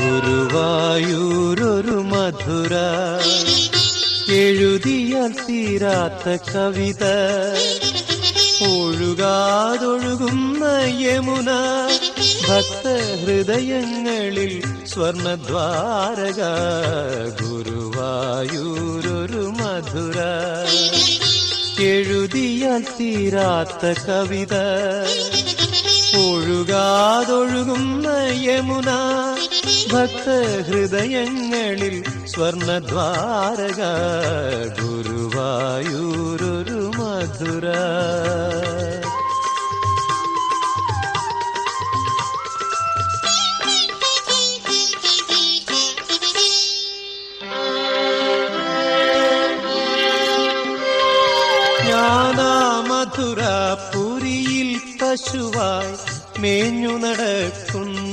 ഗുരുവായൂരൊരു മധുര, എഴുതിയാൽ തീരാത്ത കവിത, ഒഴുകാതൊഴുകുന്ന യമുന, ഭക്തഹൃദയങ്ങളിൽ സ്വർണദ്വാരക. ഗുരുവായൂരൊരു മധുര, എഴുതിയാൽ തീരാത്ത കവിത, ഒഴുകാതൊഴുകുന്ന യമുന, ഭക്തഹൃദയങ്ങളിൽ സ്വർണദ്വാരക. ഗുരുവായൂരൊരു മധുര. ഞാനാ മധുരപുരിയിൽ പശുവായി മേഞ്ഞു നടക്കുന്നു